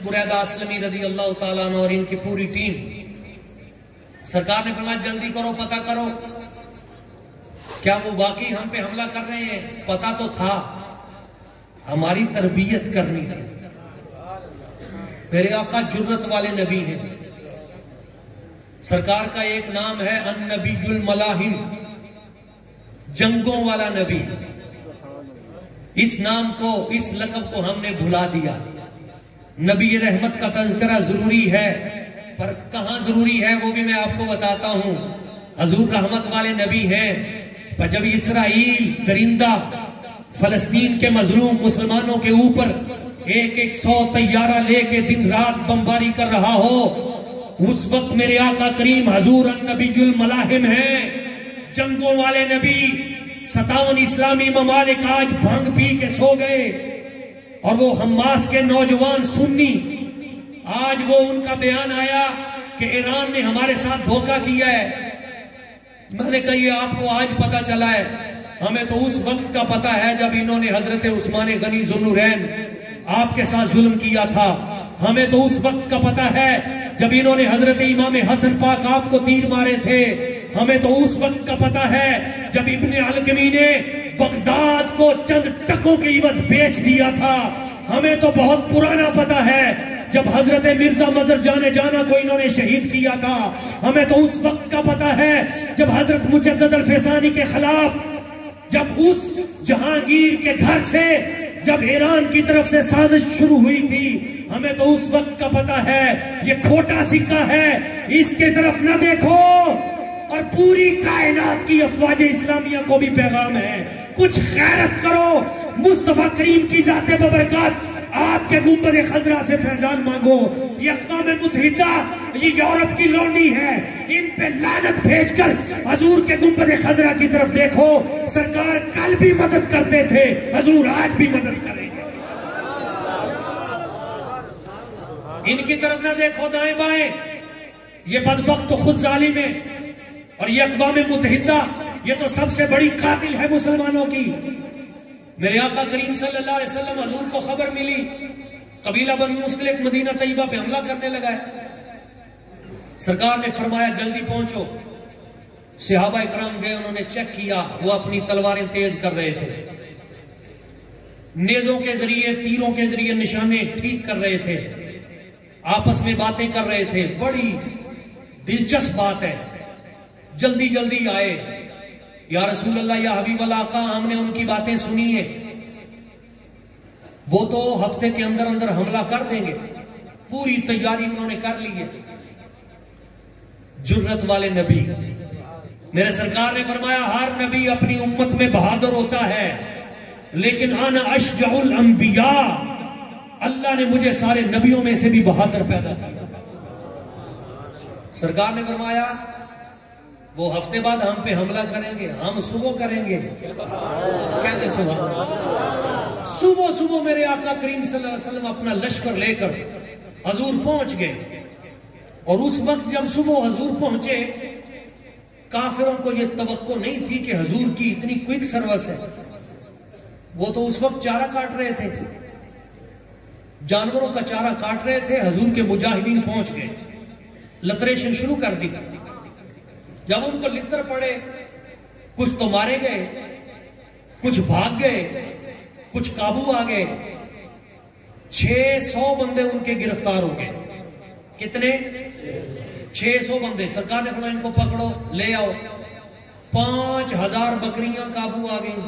बुरैदा असलमी रज़ी अल्लाह ताला अन्हु और इनकी पूरी टीम, सरकार ने फरमाया जल्दी करो, पता करो क्या वो वाकई हम पे हमला कर रहे हैं। पता तो था, हमारी तरबियत करनी थी। मेरे आका जुर्रत वाले नबी हैं। सरकार का एक नाम है अन-नबीयुल मलाहिम, जंगों वाला नबी। इस नाम को, इस लक़ब को हमने भुला दिया। नबी रहमत का तज़किरा जरूरी है, पर कहां जरूरी है वो भी मैं आपको बताता हूं। हजूर रहमत वाले नबी हैं, पर जब इसराइल दरिंदा फलस्तीन के मजलूम मुसलमानों के ऊपर एक 100 तैयारा लेके दिन रात बमबारी कर रहा हो, उस वक्त मेरे आका करीम हजूर अन-नबीयुल मलाहिम है, जंगों वाले नबी। 57 इस्लामी ममालिक आज भांग पी के सो गए, और वो हमास के नौजवान सुन्नी, आज वो उनका बयान आया कि ईरान ने हमारे साथ धोखा किया है। मैंने कहा ये आपको आज पता चला है, हमें तो उस वक्त का पता है जब इन्होंने हजरत उस्मान गनी ज़ुन्नुरैन आपके साथ जुल्म किया था। हमें तो उस वक्त का पता है जब इन्होंने हजरत इमाम हसन पाक आपको तीर मारे थे। हमें तो उस वक्त का पता है जब इब्ने अलकमी ने बगदाद को चंद टकों के इवज बेच दिया था। हमें तो बहुत पुराना पता है जब हजरत मिर्जा मजर जाने जाना को इन्होंने शहीद किया था। हमें तो उस वक्त का पता है जब हजरत मुजद्दद अल-फैसानी के खिलाफ, जब उस जहांगीर के घर से जब ईरान की तरफ से साजिश शुरू हुई थी। हमें तो उस वक्त का पता है ये खोटा सिक्का है, इसके तरफ न देखो। और पूरी कायनात की अफवाज इस्लामिया को भी पैगाम है, कुछ खैरत करो, मुस्तफा करीम की जाते बबरकत आपके गुंबद खजरा से फैजान मांगो। ये अक़वाम मुत्तहिदा, ये यूरोप की लौंडी है, इन पे लानत भेजकर हजूर के गुंबद खजरा की तरफ देखो। सरकार कल भी मदद करते थे, हजूर आज भी मदद करेंगे। इनकी तरफ ना देखो दाएं बाएं, ये बदबख्त तो खुद जालिम है, और ये अक़वाम मुत्तहिदा ये तो सबसे बड़ी कातिल है मुसलमानों की। मेरे आका करीम सल्लल्लाहु अलैहि वसल्लम हजूर को खबर मिली, कबीला बनु मुस्तलिक मदीना तैयबा पे हमला करने लगा है। सरकार ने फरमाया जल्दी पहुंचो। सहाबा इकराम गए, उन्होंने चेक किया, वो अपनी तलवारें तेज कर रहे थे, नेजों के जरिए, तीरों के जरिए निशाने ठीक कर रहे थे, आपस में बातें कर रहे थे। बड़ी दिलचस्प बात है। जल्दी जल्दी आए, या रसूल अल्लाह, या हबीब अल्लाह, आका हमने उनकी बातें सुनी है, वो तो हफ्ते के अंदर अंदर हमला कर देंगे। पूरी तैयारी उन्होंने कर ली है। जुर्रत वाले नबी, मेरे सरकार ने फरमाया हर नबी अपनी उम्मत में बहादुर होता है, लेकिन आना अशजउल अंबिया, अल्लाह ने मुझे सारे नबियों में से भी बहादुर पैदा किया। सरकार ने फरमाया वो हफ्ते बाद हम पे हमला करेंगे, हम सुबह करेंगे। कहते सुबह सुबह मेरे आका करीम सल्लल्लाहु अलैहि वसल्लम अपना लश्कर लेकर हजूर पहुंच गए। और उस वक्त जब सुबह हजूर पहुंचे, काफिरों को यह तवक्को नहीं थी कि हजूर की इतनी क्विक सर्विस है। वो तो उस वक्त चारा काट रहे थे, जानवरों का चारा काट रहे थे। हजूर के मुजाहिदीन पहुंच गए, लतरेशन शुरू कर दी। जब उनको लित्र पड़े, कुछ तो मारे गए, कुछ भाग गए, कुछ काबू आ गए। 600 बंदे उनके गिरफ्तार हो गए। कितने? 600 बंदे। सरकार ने फरमाया इनको पकड़ो, ले आओ। 5000 बकरियां काबू आ गई,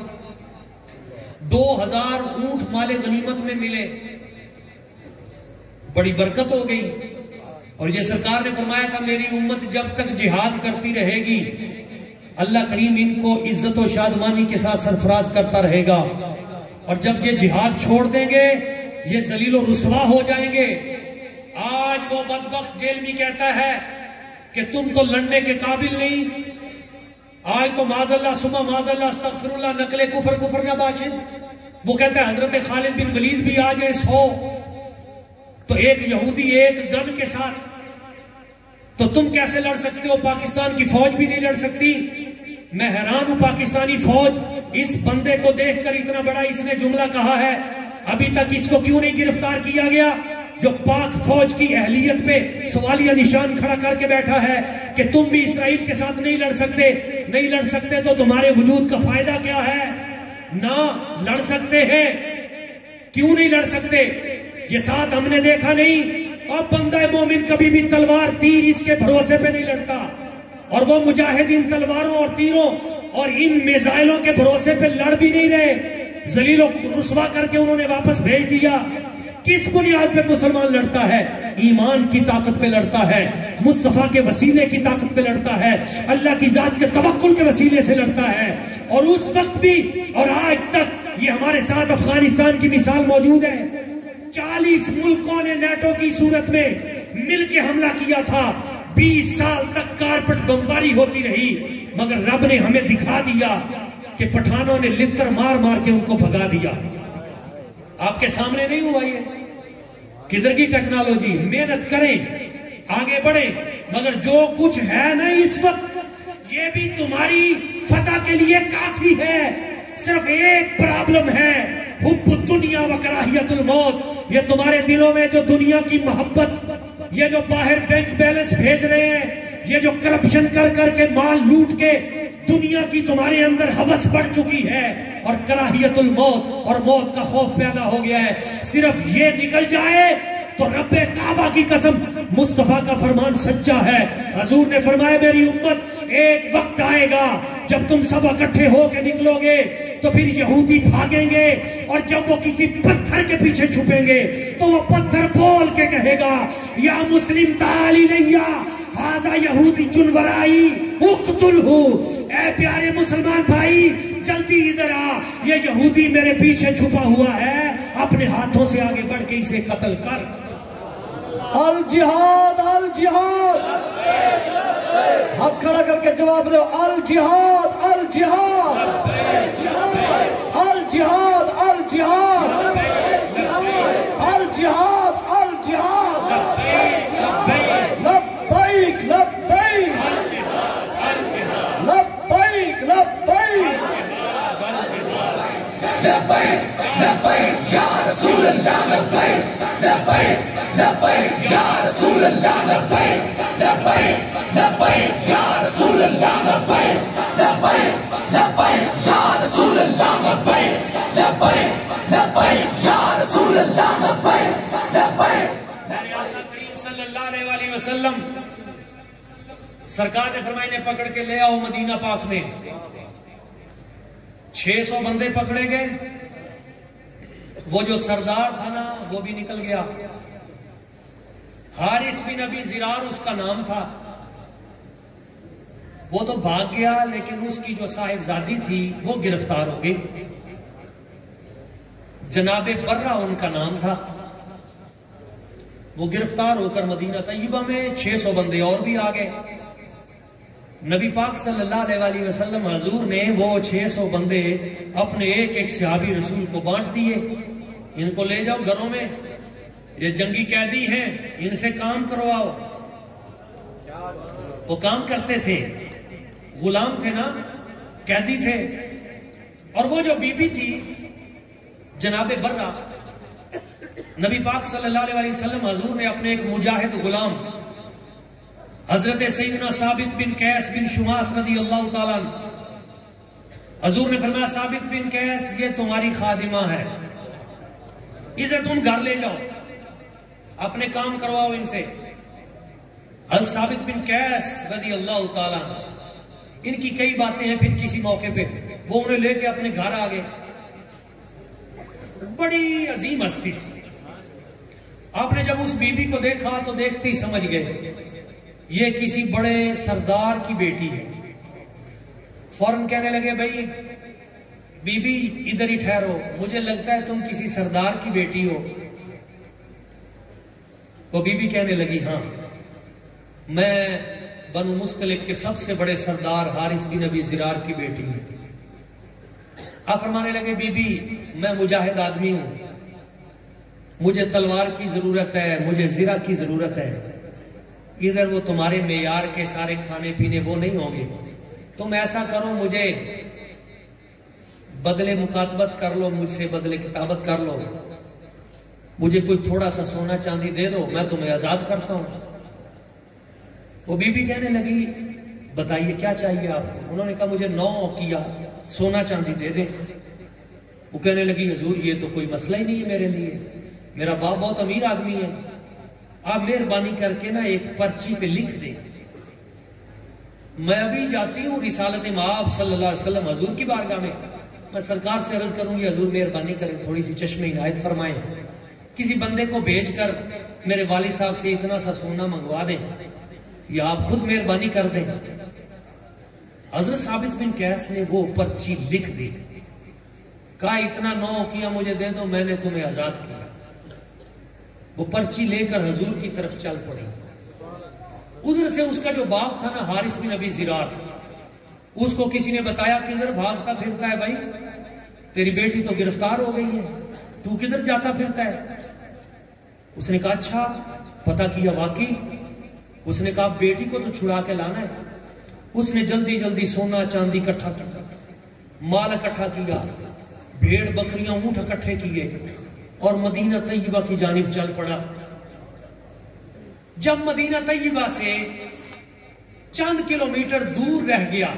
2000 ऊंट माले गनीमत में मिले। बड़ी बरकत हो गई। और ये सरकार ने फरमाया था मेरी उम्मत जब तक जिहाद करती रहेगी, अल्लाह करीम इनको इज्जत और शादमानी के साथ सरफराज करता रहेगा। और जब ये जिहाद छोड़ देंगे, ये जलील और रुसवा हो जाएंगे। आज वो बदबख्त जेल में कहता है कि तुम तो लड़ने के काबिल नहीं। आज तो माज़अल्लाह सुमा माज़अल्लाह अस्तगफिरुल्लाह नकले कुफर कुफर ना बाशिद। वो कहता है हजरत खालिद बिन वलीद भी आ जाए 100, तो एक यहूदी एक गन के साथ, तो तुम कैसे लड़ सकते हो? पाकिस्तान की फौज भी नहीं लड़ सकती। मैं हैरान हूं, पाकिस्तानी फौज इस बंदे को देखकर इतना बड़ा इसने जुमला कहा है, अभी तक इसको क्यों नहीं गिरफ्तार किया गया? जो पाक फौज की अहलियत पे सवालिया निशान खड़ा करके बैठा है कि तुम भी इसराइल के साथ नहीं लड़ सकते तो तुम्हारे वजूद का फायदा क्या है? ना लड़ सकते हैं। क्यों नहीं लड़ सकते? ये साथ हमने देखा नहीं। अब बंदा मोमिन कभी भी तलवार तीर इसके भरोसे पे नहीं लड़ता, और वो मुजाहिद इन तलवारों और तीरों और इन मिसाइलों के भरोसे पे लड़ भी नहीं रहे। जलीलो रुसवा करके उन्होंने वापस भेज दिया। किस बुनियाद पे मुसलमान लड़ता है? ईमान की ताकत पे लड़ता है, मुस्तफा के वसीले की ताकत पे लड़ता है, अल्लाह की जात के तवक्कुल के वसीले से लड़ता है। और उस वक्त भी और आज तक ये हमारे साथ अफगानिस्तान की मिसाल मौजूद है। 40 मुल्कों ने नेटो की सूरत में मिलकर हमला किया था। 20 साल तक कारपेट बमबारी होती रही, मगर रब ने हमें दिखा दिया कि पठानों ने लित्तर मार मार के उनको भगा दिया। आपके सामने नहीं हुआ ये? किधर की टेक्नोलॉजी? मेहनत करें, आगे बढ़े, मगर जो कुछ है ना इस वक्त, ये भी तुम्हारी फतह के लिए काफी है। सिर्फ एक प्रॉब्लम है, हुब्बु दुनिया व कराहियतुल मौत। ये तुम्हारे दिलों में जो दुनिया की मोहब्बत, ये जो बाहर बैंक बैलेंस भेज रहे हैं, ये जो करप्शन कर करके माल लूट के दुनिया की तुम्हारे अंदर हवस बढ़ चुकी है, और कराहियतुल मौत और मौत का खौफ पैदा हो गया है। सिर्फ ये निकल जाए तो रब्बे काबा की कसम, मुस्तफा का फरमान सच्चा है। हजूर ने फरमाया मेरी उम्मत एक वक्त आएगा जब तुम सब इकट्ठे होके निकलोगे तो फिर यहूदी भागेंगे, और जब वो किसी पत्थर के पीछे छुपेंगे तो वो पत्थर बोल के कहेगा या मुस्लिम ताली नैया हाजा यहूदी चुनवराई उक्तुलहु। ऐ प्यारे मुसलमान भाई, जल्दी इधर आ, ये यहूदी मेरे पीछे छुपा हुआ है, अपने हाथों से आगे बढ़ के इसे कत्ल कर। अल जिहाद, अल जिहाद, हाथ खड़ा करके जवाब दो। अल जिहाद, अल जिहाद, अल जिहाद, अल जिहाद, अल जिहाद, अल जिहाद। लब्बैक लब्बैक लब्बैक लब्बैक लब्बैक लब्बैक या रसूल अल्लाह लब्बैक लब्बैक लब्बैक या रसूल अल्लाह लब्बैक लब्बैक लब्बैक या रसूल अल्लाह लब्बैक लब्बैक लब्बैक या रसूल अल्लाह लब्बैक लब्बैक लब्बैक या रसूल अल्लाह लब्बैक लब्बैक। मेरे आका करीम सल्लल्लाहु अलैहि वसल्लम सरकार ने फरमाया इन्हें पकड़ के ले आओ मदीना पाक में। 600 बंदे पकड़े गए। वो जो सरदार था ना वो भी निकल गया। हारिस बिन अबी ज़िरार उसका नाम था। वो तो भाग गया, लेकिन उसकी जो साहिबजादी थी वो गिरफ्तार हो गई। जनाबे बर्रा उनका नाम था। वो गिरफ्तार होकर मदीना तैयबा में 600 बंदे और भी आ गए। नबी पाक सल्लल्लाहु अलैहि वसल्लम हजूर ने वो 600 बंदे अपने एक एक सहाबी रसूल को बांट दिए। इनको ले जाओ घरों में, ये जंगी कैदी हैं, इनसे काम करवाओ। वो काम करते थे, गुलाम थे ना, कैदी थे। और वो जो बीबी थी जनाबे बर्रा, नबी पाक सल्लल्लाहु अलैहि वसल्लम हजूर ने अपने एक मुजाहिद गुलाम हजरत सैयदना साबित बिन कैस बिन शुमास रदी अल्लाह ताला हजूर ने फरमाया साबित बिन कैस ये तुम्हारी खादिमा है, इसे तुम घर ले जाओ, अपने काम करवाओ इनसे। हजरत साबित बिन कैस रदी अल्लाह ताला, इनकी कई बातें हैं। फिर किसी मौके पे वो उन्हें लेके अपने घर आ गए। बड़ी अजीम हस्ती थी। आपने जब उस बीबी को देखा तो देखते ही समझ गए ये किसी बड़े सरदार की बेटी है। फौरन कहने लगे भाई बीबी इधर ही ठहरो, मुझे लगता है तुम किसी सरदार की बेटी हो। वो बीबी कहने लगी हाँ, मैं बनु मुस्तलिक के सबसे बड़े सरदार हारिस बिन अबी ज़िरार की बेटी हूं। आप फरमाने लगे बीबी मैं मुजाहिद आदमी हूं, मुझे तलवार की जरूरत है, मुझे ज़िरा की जरूरत है। इधर वो तुम्हारे मेयार के सारे खाने पीने वो नहीं होंगे। तुम ऐसा करो, मुझे बदले मुकातबत कर लो, मुझसे बदले किताबत कर लो। मुझे कोई थोड़ा सा सोना चांदी दे दो, मैं तुम्हें आजाद करता हूं। वो बीबी कहने लगी बताइए क्या चाहिए आपको। उन्होंने कहा मुझे 9 किया सोना चांदी दे दें। वो कहने लगी हुजूर ये तो कोई मसला ही नहीं है मेरे लिए, मेरा बाप बहुत अमीर आदमी है, आप मेहरबानी करके ना एक पर्ची पे लिख दें, मैं अभी जाती हूँ रिसालत माब सल्लल्लाहु अलैहि वसल्लम हुजूर की बारगाह में, मैं सरकार से अर्ज करूंगी हुजूर मेहरबानी करें थोड़ी सी चश्मे इनायत फरमाएं, किसी बंदे को भेजकर मेरे वालिद साहब से इतना सा सोना मंगवा दें या आप खुद मेहरबानी कर दें। हजरत साबित बिन कैस ने वो पर्ची लिख दी, कहा इतना 9 किया मुझे दे दो, मैंने तुम्हें आजाद किया। वो पर्ची लेकर हुजूर की तरफ चल पड़ी। उधर से उसका जो बाप था ना हारिस बिन अबी ज़िरार, उसको किसी ने बताया किधर भागता फिरता है भाई, तेरी बेटी तो गिरफ्तार हो गई है, तू किधर जाता फिरता है। उसने कहा अच्छा पता किया वाकई। उसने कहा बेटी को तो छुड़ा के लाना है। उसने जल्दी जल्दी सोना चांदी इकट्ठा किया, माल इकट्ठा किया, भेड़ बकरियां ऊंट इकट्ठे किए और मदीना तैयबा की जानिब चल पड़ा। जब मदीना तैयबा से चंद किलोमीटर दूर रह गया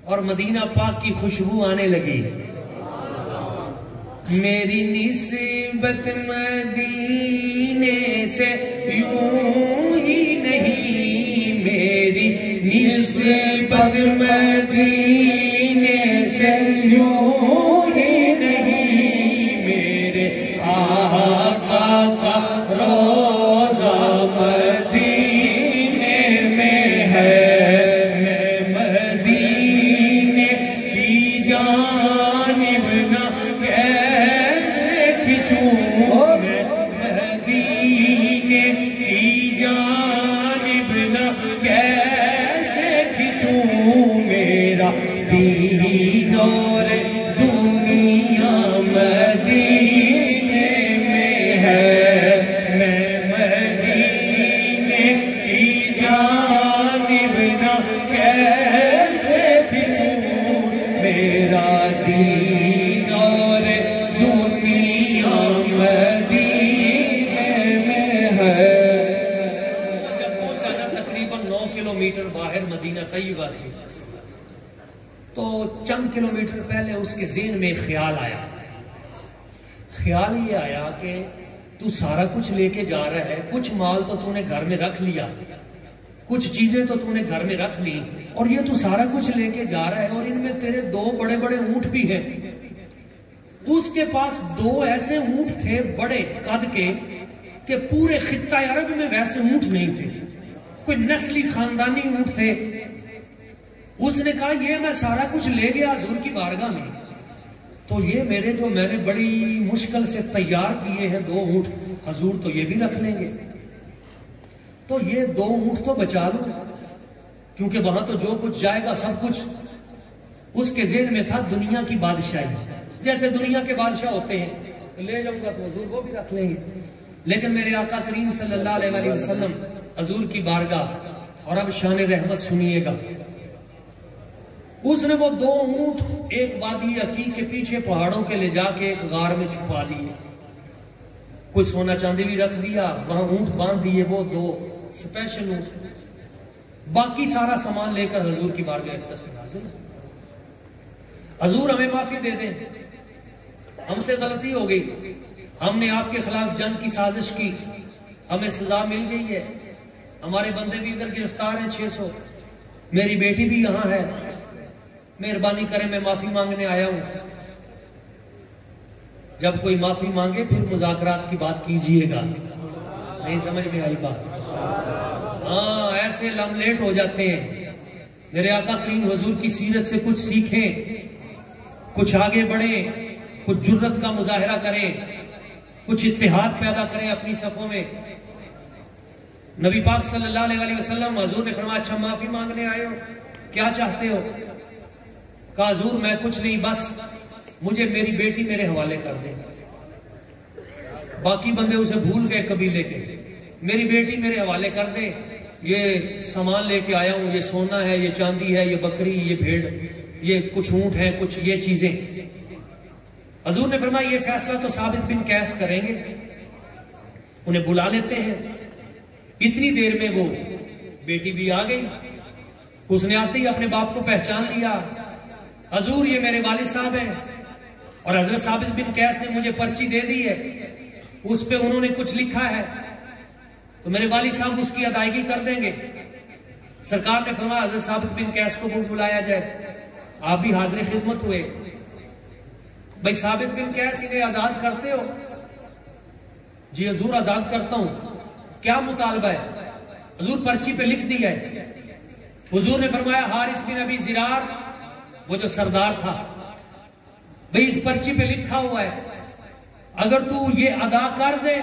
और मदीना पाक की खुशबू आने लगी, मेरी निस्बत मदीने से यूं ही नहीं, मेरी निस्बत मदीने से यूं ही नहीं, मेरे आका का रोज़ा मदीने में है, मैं मदीने की जानिब ना कैसे खिंचूं, मैं मदीने की जानिब ना कैसे खिंचूं, मेरा दीन और दुनिया मदीने में है, मैं मदीने की जानिब ना कैसे खिंचूं, मेरा दीन और दुनिया मदीने में है। जब पहुंचा ना तकरीबन 9 किलोमीटर बाहर मदीना तैयबा से, तो चंद किलोमीटर पहले उसके ज़हन में ख्याल आया। ख्याल ये आया कि तू सारा कुछ लेके जा रहा है, कुछ माल तो तूने घर में रख लिया, कुछ चीजें तो तूने घर में रख ली, और ये तू सारा कुछ लेके जा रहा है और इनमें तेरे 2 बड़े बड़े ऊंट भी हैं। उसके पास 2 ऐसे ऊंट थे बड़े कद के कि पूरे खित्ता अरब में वैसे ऊंट नहीं थे, कोई नस्ली खानदानी ऊंट थे। उसने कहा ये मैं सारा कुछ ले गया हुजूर की बारगाह में, तो ये मेरे जो मैंने बड़ी मुश्किल से तैयार किए हैं 2 ऊंट, हुजूर तो ये भी रख लेंगे, तो ये 2 ऊंट तो बचा लो, क्योंकि वहां तो जो कुछ जाएगा सब कुछ। उसके ज़हन में था दुनिया की बादशाही, जैसे दुनिया के बादशाह होते हैं, तो ले जाऊंगा तो हुजूर वो भी रख लेंगे। लेकिन मेरे आका करीम सल्लल्लाहु अलैहि वसल्लम हुजूर की बारगाह, और अब शान रहमत सुनिएगा। उसने वो 2 ऊंट एक वादी अकीक के पीछे पहाड़ों के ले जाके एक गार में छुपा दिए, कुछ सोना चांदी भी रख दिया, वहां ऊंट बांध दिए, वो 2 स्पेशल ऊंट, बाकी सारा सामान लेकर हुजूर की बारगाह में हाजिर। हुजूर हमें माफी दे दें, हमसे गलती हो गई, हमने आपके खिलाफ जंग की साजिश की, हमें सजा मिल गई है, हमारे बंदे भी इधर गिरफ्तार हैं 600, मेरी बेटी भी यहां है, मेहरबानी करें मैं माफी मांगने आया हूं। जब कोई माफी मांगे फिर मुज़ाकरात की बात कीजिएगा, नहीं समझ में आई बात? हाँ, ऐसे लमलेट हो जाते हैं। मेरे आका करीम हुजूर की सीरत से कुछ सीखें, कुछ आगे बढ़े, कुछ जुर्रत का मुजाहिरा करें, कुछ इत्तेहाद पैदा करें अपनी सफों में। नबी पाक सल्लल्लाहु अलैहि वसल्लम हुजूर ने फरमाया अच्छा माफी मांगने आए हो, क्या चाहते हो? कहा हुजूर मैं कुछ नहीं, बस मुझे मेरी बेटी मेरे हवाले कर दे। बाकी बंदे उसे भूल गए कबीले के, मेरी बेटी मेरे हवाले कर दे, ये सामान लेके आया हूं, ये सोना है, ये चांदी है, ये बकरी, ये भेड़, ये कुछ ऊंट है, कुछ ये चीजें। हजूर ने फरमाया ये फैसला तो साबित बिन कैस करेंगे। उन्हें बुला लेते हैं। इतनी देर में वो बेटी भी आ गई। उसने आते ही अपने बाप को पहचान लिया। हजूर ये मेरे वालिद साहब हैं और हजरत साबित बिन कैस ने मुझे पर्ची दे दी है, उस पे उन्होंने कुछ लिखा है, तो मेरे वालिद साहब उसकी अदायगी कर देंगे। सरकार ने फरमाया हजरत साबित बिन कैस को बुलाया जाए। आप भी हाजिर खिदमत हुए। भाई साबित बिन कैस इन्हें आजाद करते हो? जी हजूर आजाद करता हूं। क्या मुतालबा है? हजूर पर्ची पे लिख दिया है। हुजूर ने फरमाया हारिस बिन अबी जिरार, वो जो सरदार था, भाई इस पर्ची पे लिखा हुआ है अगर तू ये अदा कर दे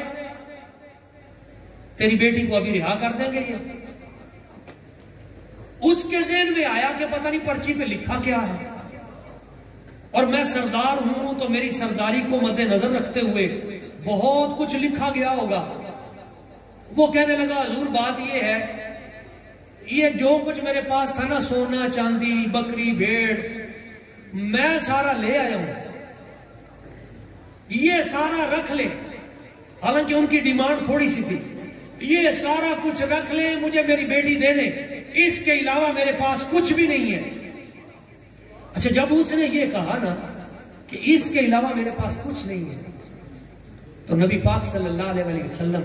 तेरी बेटी को अभी रिहा कर देंगे। ये उसके ज़हन में आया कि पता नहीं पर्ची पे लिखा क्या है, और मैं सरदार हूं तो मेरी सरदारी को मद्देनजर रखते हुए बहुत कुछ लिखा गया होगा। वो कहने लगा हजूर बात ये है, ये जो कुछ मेरे पास था ना, सोना चांदी बकरी भेड़, मैं सारा ले आया हूं, ये सारा रख ले। हालांकि उनकी डिमांड थोड़ी सी थी, ये सारा कुछ रख ले, मुझे मेरी बेटी दे दे, इसके अलावा मेरे पास कुछ भी नहीं है। अच्छा, जब उसने ये कहा ना कि इसके अलावा मेरे पास कुछ नहीं है, तो नबी पाक सल्लल्लाहु अलैहि वसल्लम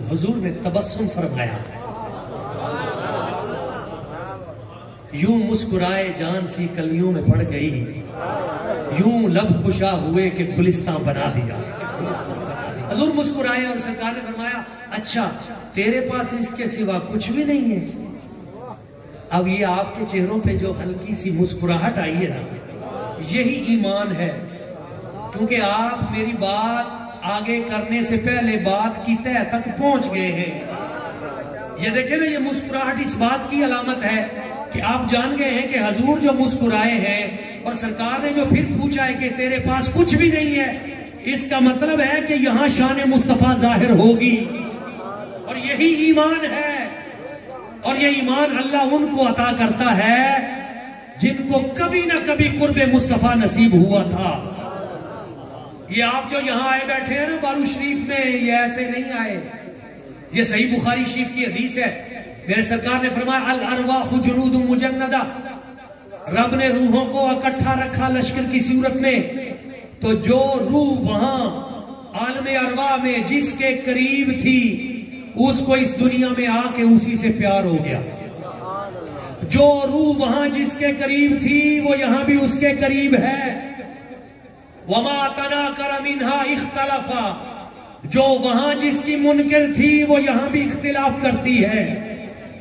हुजूर ने तबस्सुम फरमाया, यूं मुस्कुराए जान सी कलियों में पड़ गई, यूं लब कुशा हुए कि गुलिस्तान बना दिया। हुजूर मुस्कुराए और सरकार ने फरमाया अच्छा तेरे पास इसके सिवा कुछ भी नहीं है। अब ये आपके चेहरों पे जो हल्की सी मुस्कुराहट आई है ना, यही ईमान है, क्योंकि आप मेरी बात आगे करने से पहले बात की तह तक पहुंच गए हैं। ये देखे ना, ये मुस्कुराहट इस बात की अलामत है कि आप जान गए हैं कि हजूर जो मुस्कुराए हैं और सरकार ने जो फिर पूछा है कि तेरे पास कुछ भी नहीं है, इसका मतलब है कि यहां शान मुस्तफा जाहिर होगी। और यही ईमान है, और ये ईमान अल्लाह उनको अता करता है जिनको कभी ना कभी कुर्बे मुस्तफा नसीब हुआ था। ये आप जो यहां आए बैठे हैं ना बारू शरीफ में, ये ऐसे नहीं आए। ये सही बुखारी शरीफ की हदीस है। मेरे सरकार ने फरमाया अल अरवाहु जुनूदुम मुजन्नदा, रब ने रूहों को इकट्ठा रखा लश्कर की सूरत में। तो जो रूह वहां आलमे अरवा में जिसके करीब थी, उसको इस दुनिया में आके उसी से प्यार हो गया। जो रूह वहां जिसके करीब थी, वो यहां भी उसके करीब है। वमा तनाकर मिन्हा इख्तलफा, जो वहां जिसकी मुनकिर थी वो यहां भी इख्तिलाफ करती है।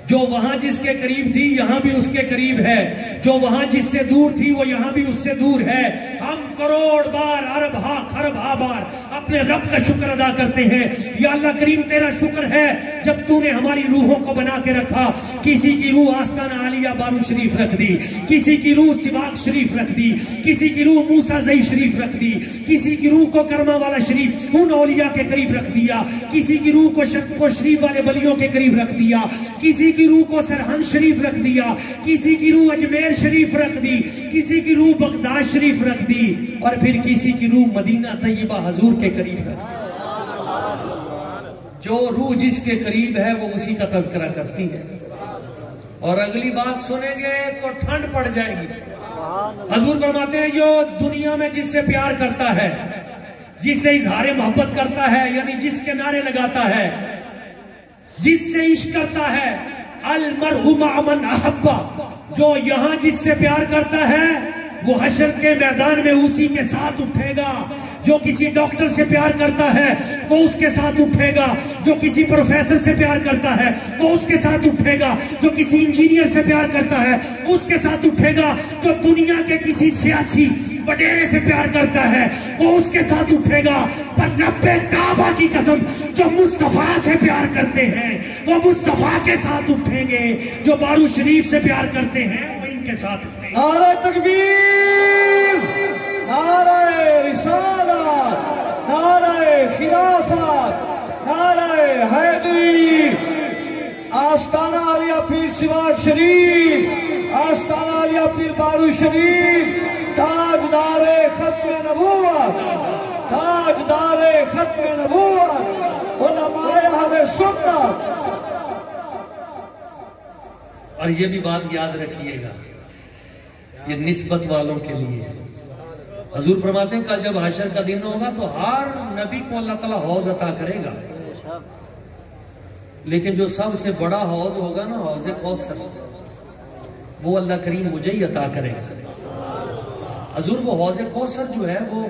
जो वहां जिसके करीब थी यहां भी उसके करीब है। जो वहां जिससे दूर थी वो यहां भी उससे दूर है। हम करोड़ बार अरब हा खरब हा बार अपने रब का शुक्र अदा करते हैं। या अल्लाह करीम तेरा शुक्र है जब तूने हमारी रूहों को बना के रखा। किसी की रूह आस्ताना आलिया बारू शरीफ रख दी, किसी की रूह सिवाक शरीफ रख दी, किसी की रूह मूसा जई शरीफ रख दी, किसी की रूह को करमा वाला शरीफ उन औलिया के करीब रख दिया, किसी की रूह को शरीफ वाले बलियों के करीब रख दिया, किसी की रूह को सरहंद शरीफ रख दिया, किसी की रूह अजमेर शरीफ रख दी, किसी की रूह बगदाद शरीफ रख दी, और फिर किसी की रूह मदीना तैयबा हजूर के करीब रख दी। जो रूह जिसके करीब है वो उसी का तज़किरा करती है। और अगली बात सुनेंगे तो ठंड पड़ जाएगी। हजूर फरमाते हैं जो दुनिया में जिससे प्यार करता है, जिससे इजहार मोहब्बत करता है, यानी जिसके नारे लगाता है, जिससे इश्क करता है, अल मरहु मा मन अहब्बा, जो यहां जिससे प्यार करता है वो हशर के मैदान में उसी के साथ उठेगा। जो किसी डॉक्टर से प्यार करता है वो उसके साथ उठेगा। जो किसी प्रोफेसर से प्यार करता है वो उसके साथ उठेगा। जो किसी इंजीनियर से प्यार करता है उसके साथ उठेगा। जो दुनिया के किसी सियासी वडेरे से प्यार करता है वो उसके साथ उठेगा। पर रब्बे काबा की कसम, जो मुस्तफा से प्यार करते हैं वो मुस्तफा के साथ उठेंगे। जो बारू शरीफ से प्यार करते हैं वो इनके साथ उठेंगे। नारे तकबीर, नारे रिसालत, नारे खिलाफत, नारे हैदरी। आस्ताना आलिया पीर सिवाक शरीफ, आस्ताना आलिया पीर बारू शरीफ, ताजदारे खत्म नबूवत। ताजदारे खत्म नबूवत उलमाए अहले सुन्नत। और ये भी बात याद रखिएगा, ये निस्बत वालों के लिए। हजूर फरमाते हैं कल जब हशर का दिन होगा तो हर नबी को अल्लाह ताला हौज अता करेगा, लेकिन जो सबसे बड़ा हौज होगा ना, हौज कौसर, वो अल्लाह करीम मुझे ही अता करेगा। हजूर वो हौज कौसर जो है वो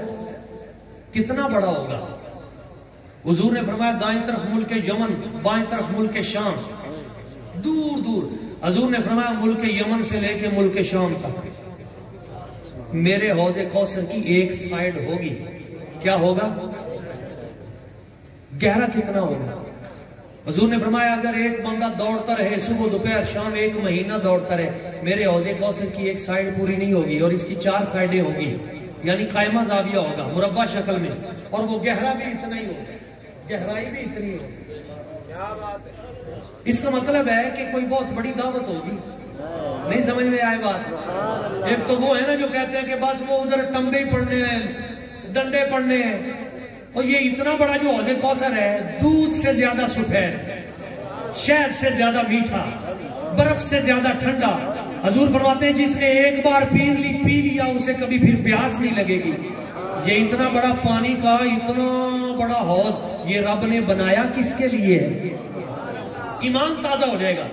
कितना बड़ा होगा? हुजूर ने फरमाया दाएं तरफ मुल्क यमन, बाएं तरफ मुल्क शाम, दूर दूर। हजूर ने फरमाया मुल्क यमन से लेके मुल्क शाम तक मेरे हौज कौसर की एक साइड होगी। क्या होगा? गहरा कितना होगा? हुजूर ने फरमाया अगर एक बंदा दौड़ता रहे सुबह दोपहर शाम, एक महीना दौड़ता रहे, मेरे हौज कौसर की एक साइड पूरी नहीं होगी और इसकी 4 साइडें होगी, यानी कायमा जाविया होगा मुरब्बा शक्ल में, और वो गहरा भी इतना ही होगा, गहराई भी इतनी होगी। क्या बात है? इसका मतलब है कि कोई बहुत बड़ी दावत होगी। नहीं समझ में आए बात? एक तो वो है ना जो कहते हैं कि बस वो उधर टंबे ही पड़ने हैं, डंडे पड़ने हैं, और ये इतना बड़ा जो हौज कौसर है, दूध से ज्यादा सफेद, शहद से ज्यादा मीठा, बर्फ से ज्यादा ठंडा। हजूर फरमाते हैं जिसने एक बार पी लिया उसे कभी फिर प्यास नहीं लगेगी। ये इतना बड़ा पानी का इतना बड़ा हौज ये रब ने बनाया किसके लिए है? ईमान ताजा हो जाएगा।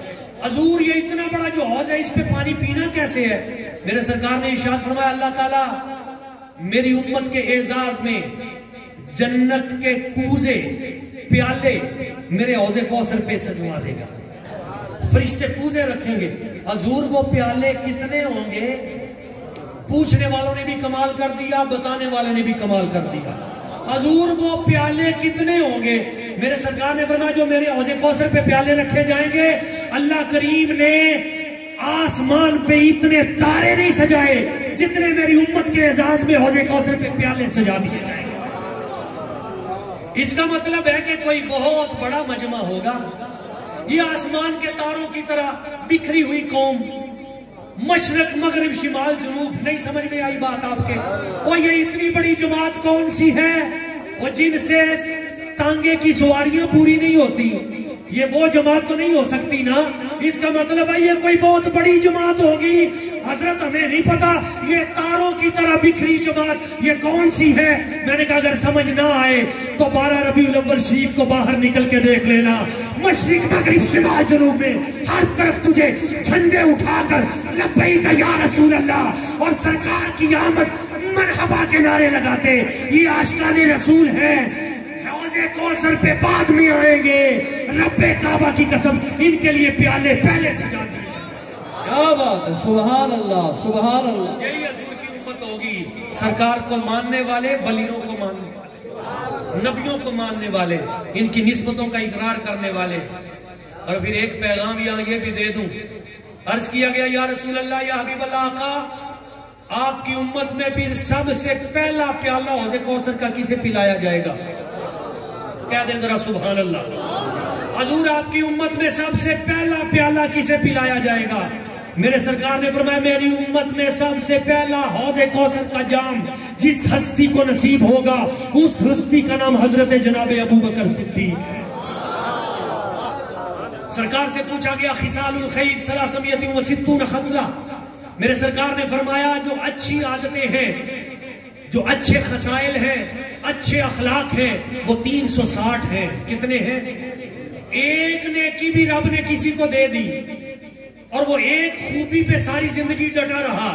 हजूर ये इतना बड़ा जो हौज है इस पे पानी पीना कैसे है? मेरे सरकार ने इरशाद फरमाया अल्लाह ताला मेरी उम्मत के एजाज में जन्नत के कूजे प्याले मेरे हौजे कौसर पे सजवा देगा। फरिश्ते कूजे रखेंगे। हजूर वो प्याले कितने होंगे? पूछने वालों ने भी कमाल कर दिया, बताने वाले ने भी कमाल कर दिया। हजूर वो प्याले कितने होंगे? मेरे सरकार ने फरमाया जो मेरे हौजे कौसर पे प्याले रखे जाएंगे, अल्लाह करीम ने आसमान पे इतने तारे नहीं सजाए जितने मेरी उम्मत के एजाज में हौजे कौसर पे प्याले सजा दिए जाएंगे। इसका मतलब है कि कोई बहुत बड़ा मजमा होगा। ये आसमान के तारों की तरह बिखरी हुई कौम, मशरक मगरिब शिमाल जनूब, नहीं समझ में आई बात आपके? और ये इतनी बड़ी जमात कौन सी है और जिनसे तांगे की सवारियां पूरी नहीं होती? ये वो जमात तो नहीं हो सकती ना। इसका मतलब है ये कोई बहुत बड़ी जमात होगी। हजरत हमें नहीं पता ये तारों की तरह बिखरी जमात ये कौन सी है। मैंने कहा अगर समझ ना आए तो 12 रबीउल अव्वल शरीफ को बाहर निकल के देख लेना। मशरिक मगरिब शिमाल जनूब में हर तरफ तुझे झंडे उठाकर लब्बैक या रसूल अल्लाह और सरकार की आमद मरहबा के नारे लगाते। ये आशिकाने रसूल है। कौसर पे बाद में आएंगे। रब्बे काबा की कसम इनके लिए प्याले पहले से जाते हैं। क्या बात है? सुभान अल्लाह, सुभान अल्लाह। यही हजूर की उम्मत होगी, सरकार को मानने वाले, वलियों को मानने वाले, नबियों को मानने वाले, इनकी निस्बतों का इकरार करने वाले। और फिर एक पैगाम यहाँ ये भी दे दूं, अर्ज किया गया या रसूल अल्लाह या हबीब अल्लाह आका, आपकी उम्मत में फिर सबसे पहला प्याला हौज़े कौसर का किसे पिलाया जाएगा? कह दे जरा सुभान अल्लाह। हजूर आपकी उम्मत में सबसे पहला प्याला किसे पिलाया जाएगा? मेरे सरकार ने फरमाया मेरी उम्मत में सबसे पहला हौज़े कौसर का जाम जिस हस्ती को नसीब होगा उस हस्ती का नाम हजरत जनाब अबू बकर सिद्दीक है। सरकार से पूछा गया खिसालुल खैर सलासमियतिन व सित्तून खसला। मेरे सरकार ने फरमाया जो अच्छी आदतें हैं, जो अच्छे खसाइल हैं, अच्छे अखलाक हैं, वो 360 हैं। कितने हैं? एक नेकी भी रब ने किसी को दे दी और वो एक खूबी पे सारी जिंदगी डटा रहा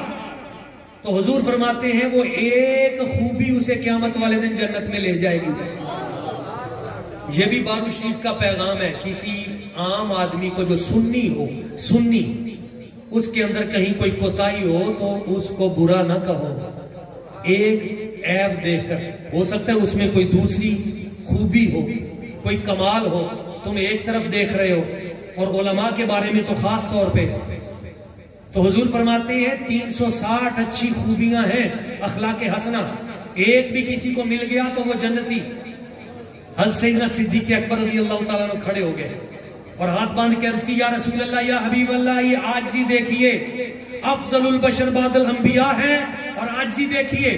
तो हुजूर फरमाते हैं वो एक खूबी उसे क़यामत वाले दिन जन्नत में ले जाएगी। ये भी बारू शरीफ का पैगाम है। किसी आम आदमी को जो सुन्नी हो, सुन्नी, उसके अंदर कहीं कोई कोताही हो तो उसको बुरा ना कहो। एक ऐब देखकर, हो सकता है उसमें कोई दूसरी खूबी हो, कोई कमाल हो, तुम एक तरफ देख रहे हो और उलमा के बारे में तो खास तौर पे। तो हुजूर फरमाते हैं 360 अच्छी खूबियां हैं अखलाके हसना। एक भी किसी को मिल गया तो वो जन्नती। हज़रत सैयदना सिद्दीक़ अकबर रज़ियल्लाहु ताला अन्हु खड़े हो गए और हाथ बांध के अर्ज की या रसूल अल्लाह या हबीब अल्लाह, ये आजिज़ी देखिए, अफज़लुल बशर बादल अंबिया है और आजी देखिए,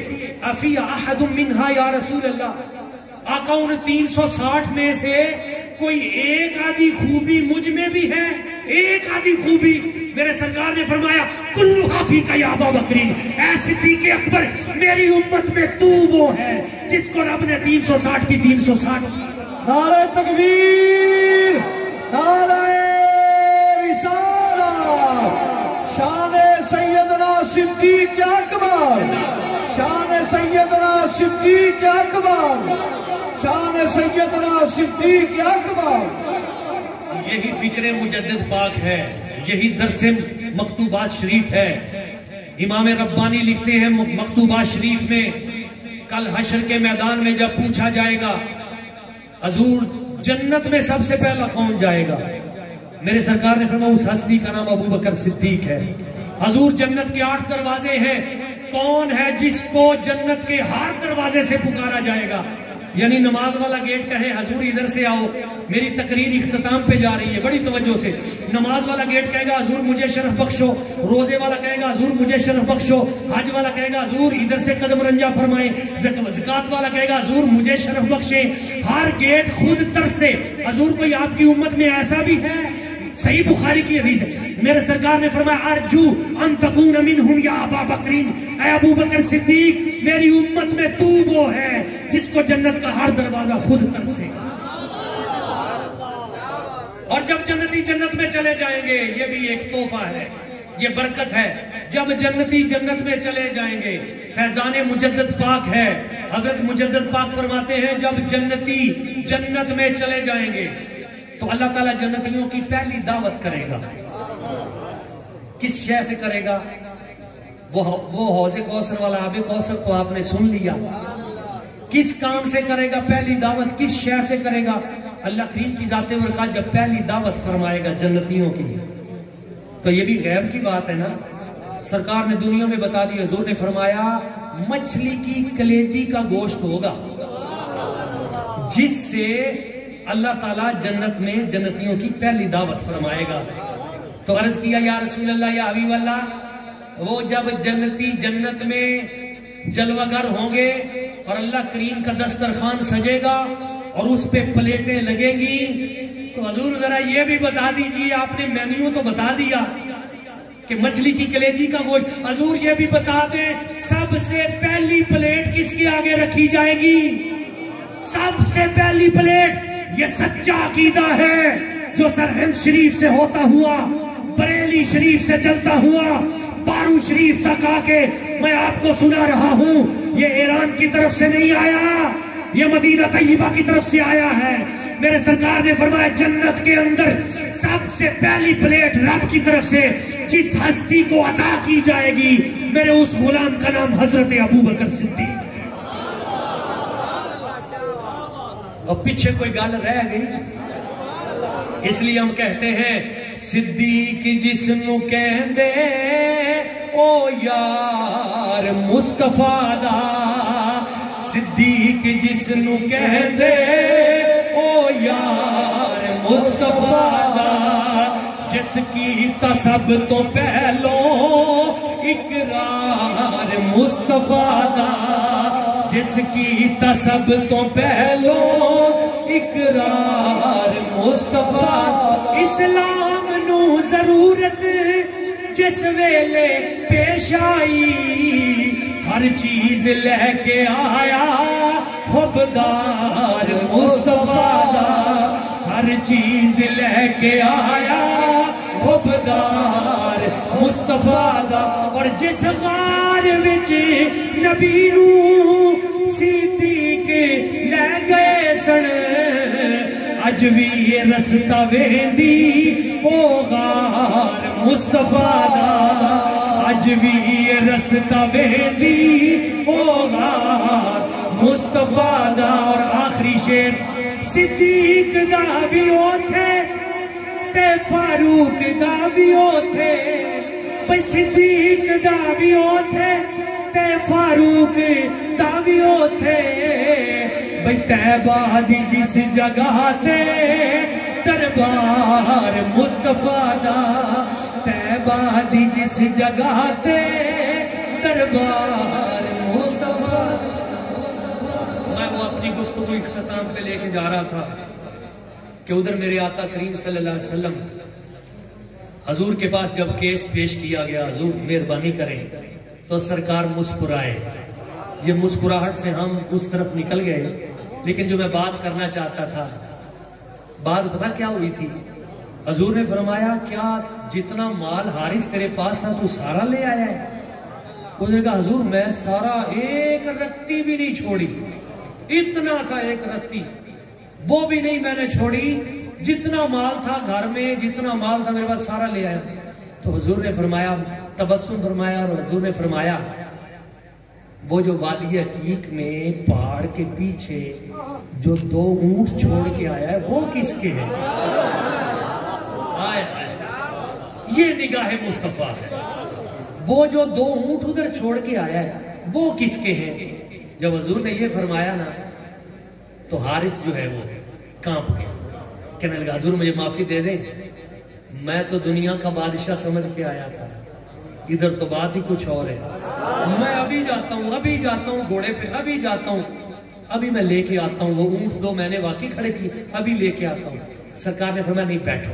अफी अहदुम मिन्हा या रसूल अल्लाह, आका उन 360 में से कोई एक आधी खूबी मुझ में भी है, एक आधी खूबी। मेरे सरकार ने फरमाया कुल्लू हाफी का या अबू बकरीन, ऐ सिद्दीक़ अकबर, मेरी उम्मत में तू वो है जिसको रब ने 360 की 360। नारे तकबीर, नारे रिसालत, शान सैयदना सिद्दीक़ अकबर, शान सैयदना सिद्दीक़ अकबर, शान सैयदना सिद्दीक़ अकबर। यही फिक्र मुजद्दिद पाक है, यही दरसे मकतूबात शरीफ है। इमाम रब्बानी लिखते हैं मकतूबात शरीफ में, कल हशर के मैदान में जब पूछा जाएगा हजूर जन्नत में सबसे पहला कौन जाएगा, मेरे सरकार ने फरमाया उस हस्ती का नाम अबू बकर सिद्दीक है। हजूर जन्नत के 8 दरवाजे हैं, कौन है जिसको जन्नत के हर दरवाजे से पुकारा जाएगा? यानी नमाज वाला गेट कहे हजूर इधर से आओ, मेरी तकरीर इख्तिताम पे जा रही है, बड़ी तवज्जो से। नमाज वाला गेट कहेगा हजूर मुझे शरफ बख्शो, रोजे वाला कहेगा हजूर मुझे शरफ बख्शो, हज वाला कहेगा हजूर इधर से कदम रंजा फरमाए, ज़कात वाला कहेगा हजूर मुझे शरफ बख्शे। हर गेट खुद तरसे हजूर कोई आपकी उम्मत में ऐसा भी है? सही बुखारी की हदीस है, मेरे सरकार ने फरमाया अर्जू अन तकून मिनहुम या अबू बकरीन, ऐ अबू बकर सिद्दीक, मेरी उम्मत में तू वो है जिसको जन्नत का हर दरवाजा खुद तरसेगा। और जब जन्नती जन्नत में चले जाएंगे, ये भी एक तोहफा है, ये बरकत है। जब जन्नती जन्नत में चले जाएंगे, फैजान मुजद्दद पाक है, हजरत मुजद्दद पाक फरमाते हैं जब जन्नती जन्नत में चले जाएंगे तो अल्लाह ताला जन्नतियों की पहली दावत करेगा। किस शय से करेगा? वो हौज़े कौसर वाला आबे कौसर तो आपने सुन लिया। किस काम से करेगा पहली दावत? किस शय से करेगा? अल्लाह करीम की जाते बरकत जब पहली दावत फरमाएगा जन्नतियों की, तो ये भी गैब की बात है ना। सरकार ने दुनिया में बता दी, हुजूर ने फरमाया मछली की कलेजी का गोश्त होगा जिससे अल्लाह ताला जन्नत में जन्नतियों की पहली दावत फरमाएगा। तो अर्ज किया या रसूल अल्लाह या हबीब अल्लाह, वो जब जन्नती जन्नत में जलवागर होंगे और अल्लाह करीम का दस्तरखान सजेगा और उस पे प्लेटें लगेंगी, तो हजूर जरा ये भी बता दीजिए, आपने मेन्यू तो बता दिया कि मछली की कलेजी का गोश्त, हजूर ये भी बता दें सबसे पहली प्लेट किसके आगे रखी जाएगी? सबसे पहली प्लेट, ये सच्चा अकीदा है जो सरहिंद शरीफ से होता हुआ, बरेली शरीफ से चलता हुआ, बारू शरीफ तक आके मैं आपको सुना रहा हूं। ये ईरान की तरफ से नहीं आया, ये मदीना तैयबा की तरफ से आया है। मेरे सरकार ने फरमाया जन्नत के अंदर सबसे पहली प्लेट रब की तरफ से जिस हस्ती को अता की जाएगी, मेरे उस गुलाम का नाम हजरत अबू बकर सिद्दीक। और पीछे कोई गल रह गई, इसलिए हम कहते हैं सिद्दीक जिसनु कहंदे ओ यार मुस्तफा दा, सिद्दीक जिसनु कहंदे ओ यार मुस्तफा दा, जिसकी सब तो पहलो इकरार मुस्तफा दा, जिसकी सब तो पहलो इकरार मुस्तफा। इस्लाम नू जरूरत जिस वेले पेश आई, हर चीज लेके आया हुबदार मुस्तफा दा, हर चीज लेके आया हुबदार मुस्तफा दा। और जिस गार विच नबी नू सिद्दीक ले गए सन, अज भी ये रस्ता वेंदी ओ गार मुस्तफा दा, अज भी ये रस्ता वेंदी ओ गार मुस्तफा दा। और आखिरी शेर, सिद्दीक दा भी ओथे ते फारूक दा भी ओथे, भाई सिद्दीक दा भी ओथे ते फारूक दा भी ओथे, भाई तैबा दी जिस जगह ते दरबार मुस्तफा दा, तैबा दी जिस जगह ते दरबार मुस्तफा। मैं वो अपनी गुफ्तगू इख्तिताम पे लेके जा रहा था कि उधर मेरे आका करीम सल्लल्लाहु अलैहि वसल्लम हजूर के पास जब केस पेश किया गया, हजूर मेहरबानी करें, तो सरकार मुस्कुराए। ये मुस्कुराहट से हम उस तरफ निकल गए, लेकिन जो मैं बात करना चाहता था, बात पता क्या हुई थी? हजूर ने फरमाया, क्या जितना माल हारिस तेरे पास था तू सारा ले आया है? उसने कहा, हजूर मैं सारा एक रत्ती भी नहीं छोड़ी, इतना सा एक रत्ती वो भी नहीं मैंने छोड़ी, जितना माल था घर में, जितना माल था मेरे पास सारा ले आया। तो हुजूर ने फरमाया, तबस्सुम फरमाया, और हुजूर ने फरमाया, वो जो वादी अकीक में पहाड़ के पीछे जो 2 ऊंट छोड़ के आया है वो किसके हैं? आए ये निगाह मुस्तफा है। वो जो 2 ऊंट उधर छोड़ के आया है वो किसके हैं? जब हुजूर ने ये फरमाया ना, तो हारिस जो है वो कांप गया, कहने लगा, हुजूर मुझे माफी दे दे, मैं तो दुनिया का बादशाह समझ के आया था, इधर तो बात ही कुछ और है। मैं अभी जाता हूँ घोड़े पे, अभी जाता हूँ, अभी मैं लेके आता हूँ वो ऊंट 2 मैंने वाकई खड़े किए, अभी लेके आता हूँ। सरकार ने फरमाया, नहीं बैठो,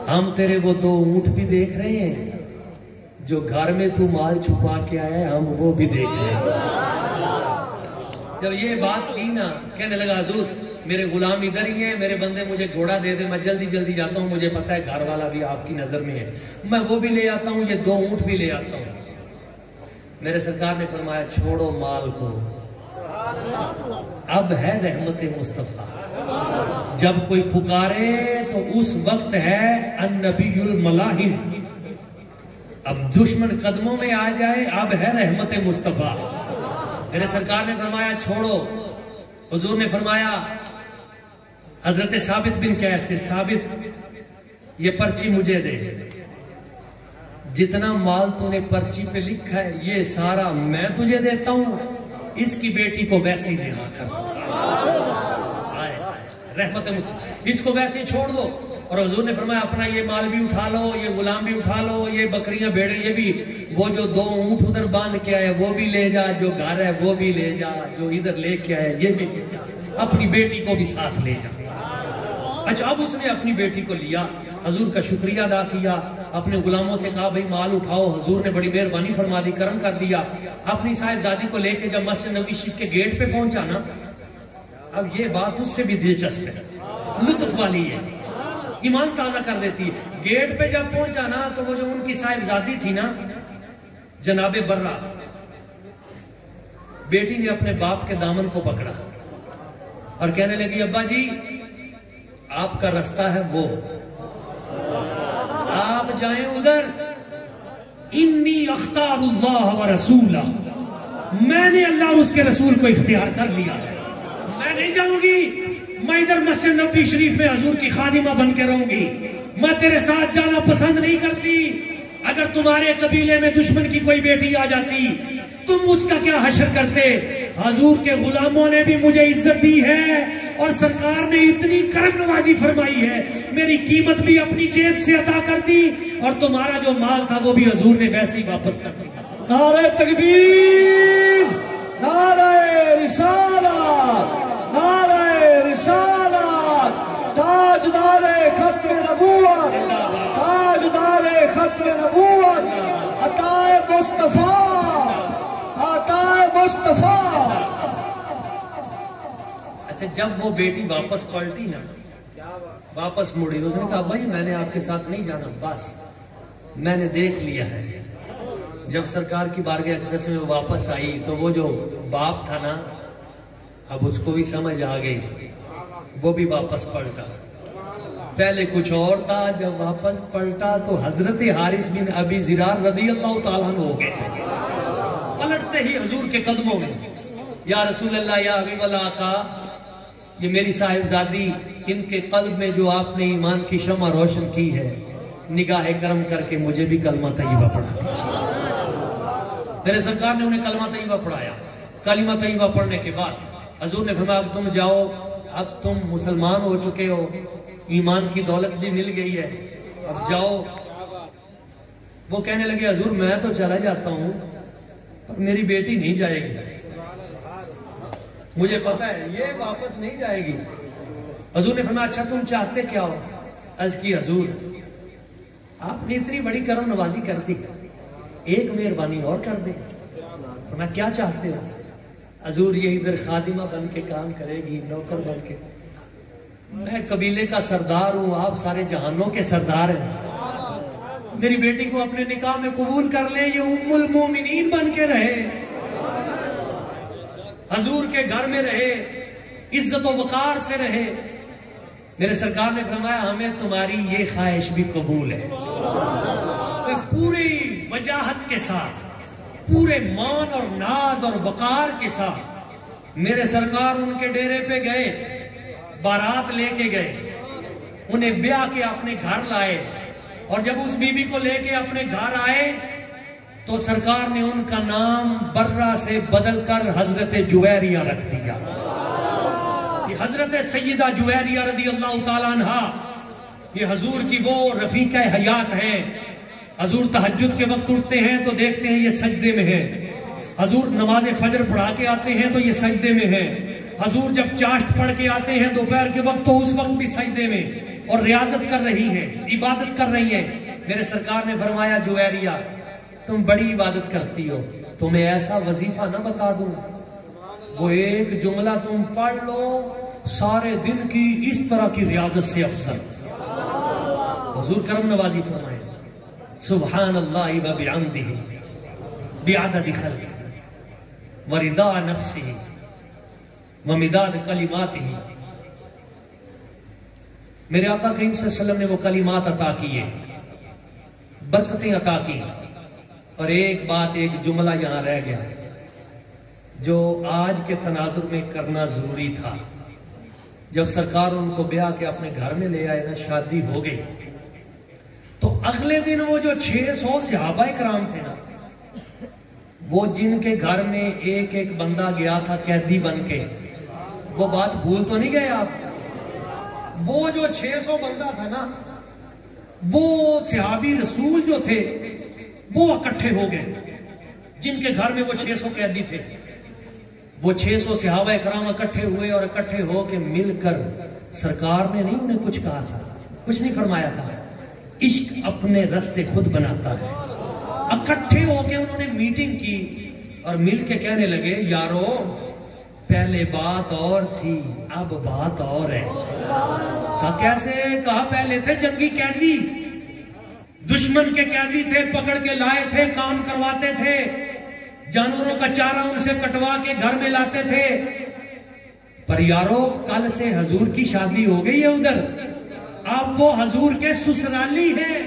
हम तेरे वो 2 ऊंट भी देख रहे हैं, जो घर में तू माल छुपा के आया है हम वो भी देख रहे हैं। जब ये बात की ना, कहने लगा, हुजूर मेरे गुलाम इधर ही हैं, मेरे बंदे मुझे घोड़ा दे दे, मैं जल्दी जल्दी जाता हूँ, मुझे पता है घर वाला भी आपकी नजर में है, मैं वो भी ले आता हूँ, ये 2 ऊंट भी ले आता हूँ। मेरे सरकार ने फरमाया, छोड़ो माल को, अब है रहमत मुस्तफा। जब कोई पुकारे तो उस वक्त है अन्नबीयुल मलाहिम। अब दुश्मन कदमों में आ जाए, अब है रहमत मुस्तफा। मेरे सरकार ने फरमाया, छोड़ो। हुजूर ने फरमाया, हजरत साबित बिन कैसे, साबित ये पर्ची मुझे दे, जितना माल तूने पर्ची पे लिखा है ये सारा मैं तुझे देता हूं, इसकी बेटी को वैसे ही रिहा कर दो, रहमत मुझसे, इसको वैसे ही छोड़ दो। और हुजूर ने फरमाया, अपना ये माल भी उठा लो, ये गुलाम भी उठा लो, ये बकरियां भेड़े ये भी, वो जो 2 ऊंट उधर बांध के आए वो भी ले जा, जो घर है वो भी ले जा, जो इधर लेके आए ये भी ले जा, अपनी बेटी को भी साथ ले जा। अच्छा, अब उसने अपनी बेटी को लिया, हजूर का शुक्रिया अदा किया, अपने गुलामों से कहा, भाई माल उठाओ। हजूर ने बड़ी मेहरबानी फरमा दी, करम कर दिया। अपनी साहिबजादी को लेके जब मस्जिद नबवी शरीफ के गेट पे पहुंचा ना, अब ये बात उससे भी दिलचस्प है, लुत्फ वाली है, ईमान ताजा कर देती है। गेट पे जब पहुंचा ना, तो वो जो उनकी साहिबजादी थी ना, जनाबे बर्रा, बेटी ने अपने बाप के दामन को पकड़ा और कहने लगी, अब्बा जी आपका रास्ता है वो, आप जाएं उधर, इन्नी अख्तारुल्लाह व रसूला, मैंने अल्लाह और उसके रसूल को इख्तियार कर लिया, मैं नहीं जाऊंगी, मैं इधर मस्जिद नबवी शरीफ में हजूर की खादिमा बन के रहूंगी, मैं तेरे साथ जाना पसंद नहीं करती। अगर तुम्हारे कबीले में दुश्मन की कोई बेटी आ जाती, तुम उसका क्या हशर करते? हजूर के गुलामों ने भी मुझे इज्जत दी है और सरकार ने इतनी करम नवाजी फरमाई है, मेरी कीमत भी अपनी जेब से अदा कर दी, और तुम्हारा जो माल था वो भी हजूर ने वैसे ही वापस कर दिया। नारे तकबीर, नारे रिसालत, नारे रिसालत, ताजदारे खत्म नबूवत, ताजदारे खत्म नबूवत, अताए मुस्तफा, अताए मुस्तफा। अच्छा, जब वो बेटी वापस पलटी ना, वापस मुड़ी, उसने कहा, भाई मैंने आपके साथ नहीं जाना, बस मैंने देख लिया है। जब सरकार की बारगाह अक़दस में वापस आई, तो वो जो बाप था ना, अब उसको भी समझ आ गई, वो भी वापस पलटा। पहले कुछ और था, जब वापस पलटा तो हजरत हारिस बिन अबी ज़िरार रज़ियल्लाहु ताला अन्हु हो गए, पलटते ही हुजूर के कदमों में, या रसूल अल्लाह, या हबीब अल्लाह आका, ये मेरी साहिबजादी, इनके कल्ब में जो आपने ईमान की शमा रोशन की है, निगाह करम करके मुझे भी कलमा तैयबा पढ़ा। मेरे सरकार ने उन्हें कलमा तैयबा पढ़ाया। कलमा तैयबा पढ़ने के बाद हजूर ने फरमाया, अब तुम जाओ, अब तुम मुसलमान हो चुके हो, ईमान की दौलत भी मिल गई है, अब जाओ वो कहने लगे हजूर मैं तो चला जाता हूं पर मेरी बेटी नहीं जाएगी, मुझे पता है ये वापस नहीं जाएगी। हजूर ने फरमाया अच्छा तुम चाहते क्या हो? अर्ज की हजूर आपने इतनी बड़ी करम नवाजी कर दी, एक मेहरबानी और कर दे। फरमाया क्या चाहते हो? हजूर ये इधर खादिमा बन के काम करेगी, नौकर बन के। मैं कबीले का सरदार हूं, आप सारे जहानों के सरदार हैं, मेरी बेटी को अपने निकाह में कबूल कर ले, ये उम्मुल मोमिनीन बन के रहे, हजूर के घर में रहे, इज्जत व वकार से रहे। मेरे सरकार ने फरमाया हमें तुम्हारी ये ख्वाहिश भी कबूल है। तो पूरी वजाहत के साथ, पूरे मान और नाज और वकार के साथ मेरे सरकार उनके डेरे पे गए, बारात लेके गए, उन्हें ब्याह के अपने घर लाए, और जब उस बीबी को लेके अपने घर आए तो सरकार ने उनका नाम बर्रा से बदलकर हजरत जुवैरिया रख दिया। हजरत सैयदा जुवैरिया रदी अल्लाह ताला अन्हा, ये हजूर की वो रफीका हयात है। हजूर तहज्जुद के वक्त उठते हैं तो देखते हैं ये सजदे में है, हजूर नमाज फजर पढ़ा के आते हैं तो ये सजदे में है, हजूर जब चाश्त पढ़ के आते हैं दोपहर के वक्त तो उस वक्त भी सजदे में, और रियाजत कर रही है, इबादत कर रही है। मेरे सरकार ने फरमाया जुवैरिया तुम बड़ी इबादत करती हो, तुम्हें ऐसा वजीफा ना बता दूं, वो एक जुमला तुम पढ़ लो सारे दिन की इस तरह की रियाजत से अफजल। हुजूर करम नवाजी फरमाए सुभान अल्लाह व बिहम्दिही बिअदद खल्क़िही व रिदा नफ्सिही व मिदाद कलिमातिही। मेरे आका करीम सल्लल्लाहु अलैहि वसल्लम ने वो कलिमात अता किए, बरकतें अता की, और एक बात, एक जुमला यहां रह गया जो आज के तनाजुर में करना जरूरी था। जब सरकार उनको ब्याह के अपने घर में ले आए ना, शादी हो गई, तो अगले दिन वो जो 600 सहाबाए कराम थे ना, वो जिनके घर में एक एक बंदा गया था कैदी बन के, वो बात भूल तो नहीं गए आप? वो जो 600 बंदा था ना, वो सहाबी रसूल जो थे वो इकट्ठे हो गए, जिनके घर में वो 600 कैदी थे। वो 600 सहाबा कराम इकट्ठे हुए, और इकट्ठे होके मिलकर सरकार ने नहीं उन्हें कुछ कहा था, कुछ नहीं फरमाया था। इश्क अपने रास्ते खुद बनाता है। इकट्ठे होके उन्होंने मीटिंग की और मिलके कहने लगे यारो पहले बात और थी, अब बात और है। कहा कैसे? कहा पहले थे जंगी कैदी, दुश्मन के कैदी थे, पकड़ के लाए थे, काम करवाते थे, जानवरों का चारा उनसे कटवा के घर में लाते थे। पर यारो कल से हजूर की शादी हो गई है उधर, आप वो हजूर के ससुराली हैं।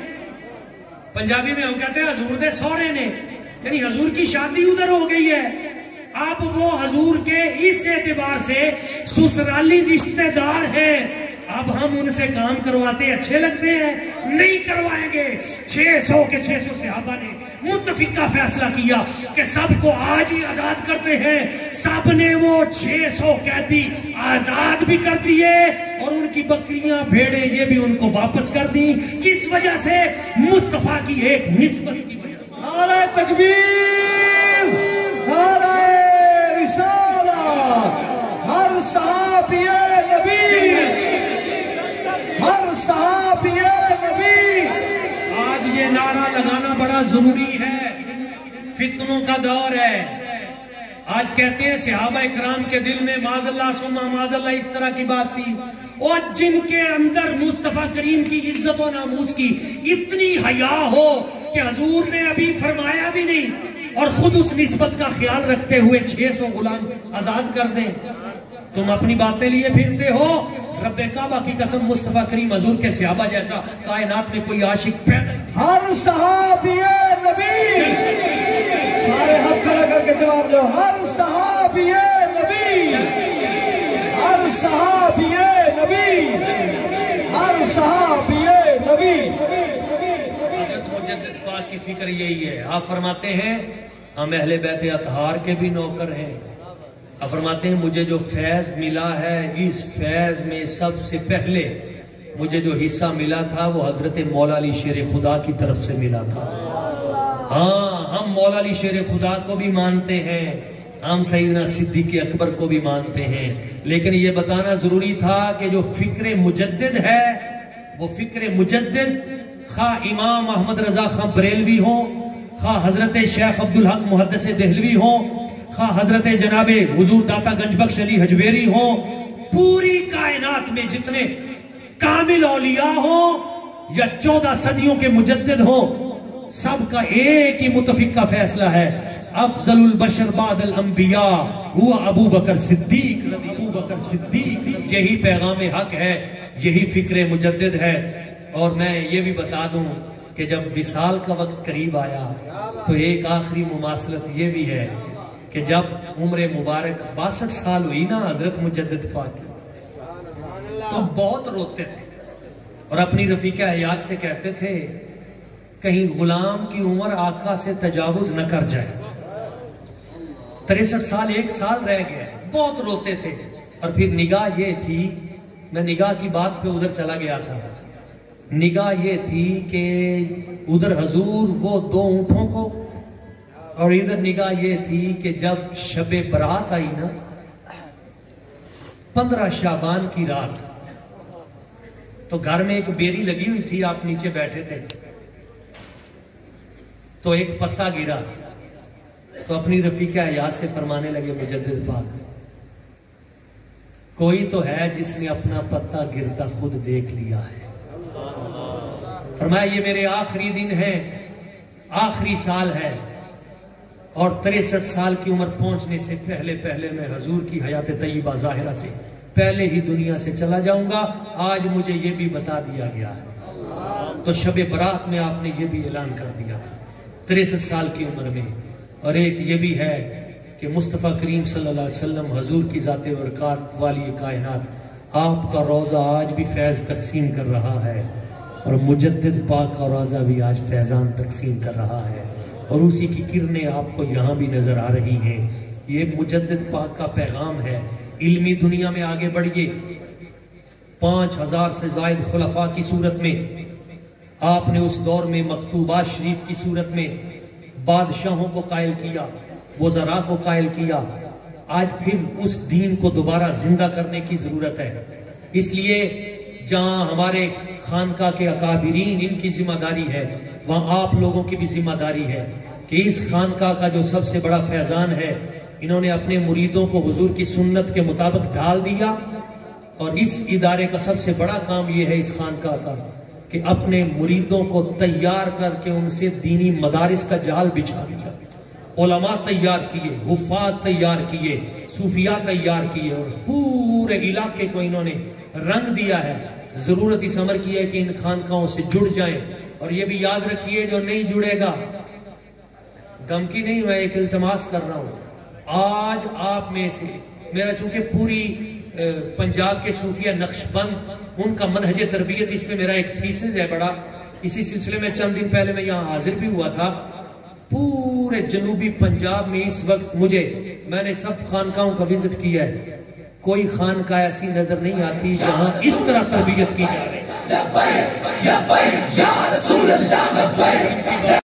पंजाबी में हम कहते हैं हजूर दे सौरे ने, यानी हजूर की शादी उधर हो गई है। आप वो हजूर के इस एतबार से ससुराली रिश्तेदार हैं। अब हम उनसे काम करवाते अच्छे लगते हैं? नहीं करवाएंगे। 600 के 600 सहाबा ने मुत्तफिका फैसला किया कि सबको आज ही आजाद करते हैं। सब ने वो 600 कैदी आजाद भी कर दिए और उनकी बकरियां भेड़े ये भी उनको वापस कर दी। किस वजह से? मुस्तफा की एक निस्बत की वजह से। नारे तकबीर, नारे रिसालत, हर सहाबिए नबी, हर सहाबिए नबी। आज ये नारा लगाना बड़ा जरूरी है, फितनों का दौर है। आज कहते हैं सहाबा इकराम के दिल में माज़अल्लाह सुम्मा माज़अल्लाह इस तरह की बात थी, और जिनके अंदर मुस्तफा करीम की इज्जत और नामूस की इतनी हया हो कि हजूर ने अभी फरमाया भी नहीं और खुद उस निस्बत का ख्याल रखते हुए 600 गुलाम आजाद कर दें। तुम अपनी बातें लिए फिरते हो। रब्बे काबा की कसम, मुस्तफा करीम हजूर के सहाबा जैसा कायनात में कोई आशिक पैदा। हर सहाबिए नबी, सारे हाथ खड़ा करके जवाब दो। हर सहाबिए नबी, हर सहाबिए नबी, हर सहाबिए नबी। हज़रत मुजद्दिद पाक की फिक्र यही है। आप फरमाते हैं हम अहले बैत अतहार के भी नौकर हैं। आप फरमाते हैं मुझे जो फैज मिला है, इस फैज में सबसे पहले मुझे जो हिस्सा मिला था वो हजरत मौला अली शेर खुदा की तरफ से मिला था। हाँ, हम मौला अली शेर खुदा को भी मानते हैं, हम सैयदना सिद्दीक़ अकबर को भी मानते हैं, लेकिन ये बताना जरूरी था कि जो फिक्र मुजद्दिद है वो फिक्र मुजद्दिद खा इमाम अहमद रजा खां बरेलवी हो, खा हजरत शेख अब्दुल हक मुहद्दिस देहलवी हो, खा हजरत जनाबे हुजूर दाता गंजबख्श अली हजवेरी हो, पूरी कायनात में जितने कामिल औलिया हो या 14 सदियों के मुजद्दिद हो, सबका एक ही मुतफिक फैसला है, अफजलुल बशर बादल अंबिया हुआ अबू बकर सिद्दीक। अबू बकर सिद्दीक, यही पैगाम हक है, यही फिक्र मुजद्दिद है। और मैं ये भी बता दूं कि जब विसाल का वक्त करीब आया तो एक आखिरी मुमासलत ये भी है कि जब उम्र मुबारक 62 साल हुई ना हजरत मुजद्दिद पाक, तो बहुत रोते थे और अपनी रफीका हयात से कहते थे कहीं गुलाम की उम्र आका से तजावुज न कर जाए। 63 साल 1 साल रह गया, बहुत रोते थे। और फिर निगाह ये थी, मैं निगाह की बात पे उधर चला गया था, निगाह ये थी कि उधर हजूर वो 2 ऊंटों को, और इधर निगाह ये थी कि जब शबे बरात आई ना 15 शाबान की रात, तो घर में एक बेरी लगी हुई थी, आप नीचे बैठे थे, तो एक पत्ता गिरा, तो अपनी रफीका हयात से फरमाने लगे मुजद्दिद पाक, कोई तो है जिसने अपना पत्ता गिरता खुद देख लिया है। फरमाया ये मेरे आखिरी दिन है, आखिरी साल है, और 63 साल की उम्र पहुंचने से पहले पहले मैं हजूर की हयात तय्यबा जाहिरा से पहले ही दुनिया से चला जाऊंगा। आज मुझे ये भी बता दिया गया है। तो शबे बरात में आपने ये भी ऐलान कर दिया था 63 साल की उम्र में। और एक ये भी है कि मुस्तफ़ा करीम सल्लल्लाहु अलैहि वसल्लम हजूर की ज़ाते बरकात वाली कायनात, आपका रोज़ा आज भी फैज़ तकसीम कर रहा है, और मुजद्दिद पाक का रोज़ा भी आज फैज़ान तकसीम कर रहा है, और उसी की किरणें आपको यहाँ भी नजर आ रही हैं। ये मुजद्दिद पाक का पैगाम है। इल्मी दुनिया में आगे बढ़िए। 5000 से जायद खुलफा की सूरत में आपने उस दौर में मकतूबात शरीफ की सूरत में बादशाहों को कायल किया, वज़रा को कायल किया। आज फिर उस दीन को दोबारा जिंदा करने की जरूरत है। इसलिए जहां हमारे खानका के अकाबिरीन इनकी जिम्मेदारी है, वहां आप लोगों की भी जिम्मेदारी है कि इस खानका का जो सबसे बड़ा फैजान है, इन्होंने अपने मुरीदों को हुजूर की सुन्नत के मुताबिक ढाल दिया। और इस इदारे का सबसे बड़ा काम यह है इस खानका का कि अपने मुरीदों को तैयार करके उनसे दीनी मदारिस का जाल बिछा दिया। उलमा तैयार किए, हुफ़ाज़ तैयार किए, सूफिया तैयार किए, और पूरे इलाके को इन्होंने रंग दिया है। जरूरत इस अमर की है कि इन खानकाओं से जुड़ जाएं। और ये भी याद रखिए, जो नहीं जुड़ेगा, धमकी नहीं, मैं एक इल्तमास कर रहा हूं, आज आप में से, मेरा चूंकि पूरी पंजाब के सूफिया नक्शबंद उनका मनहज तरबियत, इस पे मेरा एक थीसिस है बड़ा, इसी सिलसिले में चंद दिन पहले मैं यहाँ हाजिर भी हुआ था। पूरे जनूबी पंजाब में इस वक्त मैंने सब खानकाओं का विजिट किया है, कोई खानका ऐसी नजर नहीं आती जहां इस तरह तरबियत की जा रही है।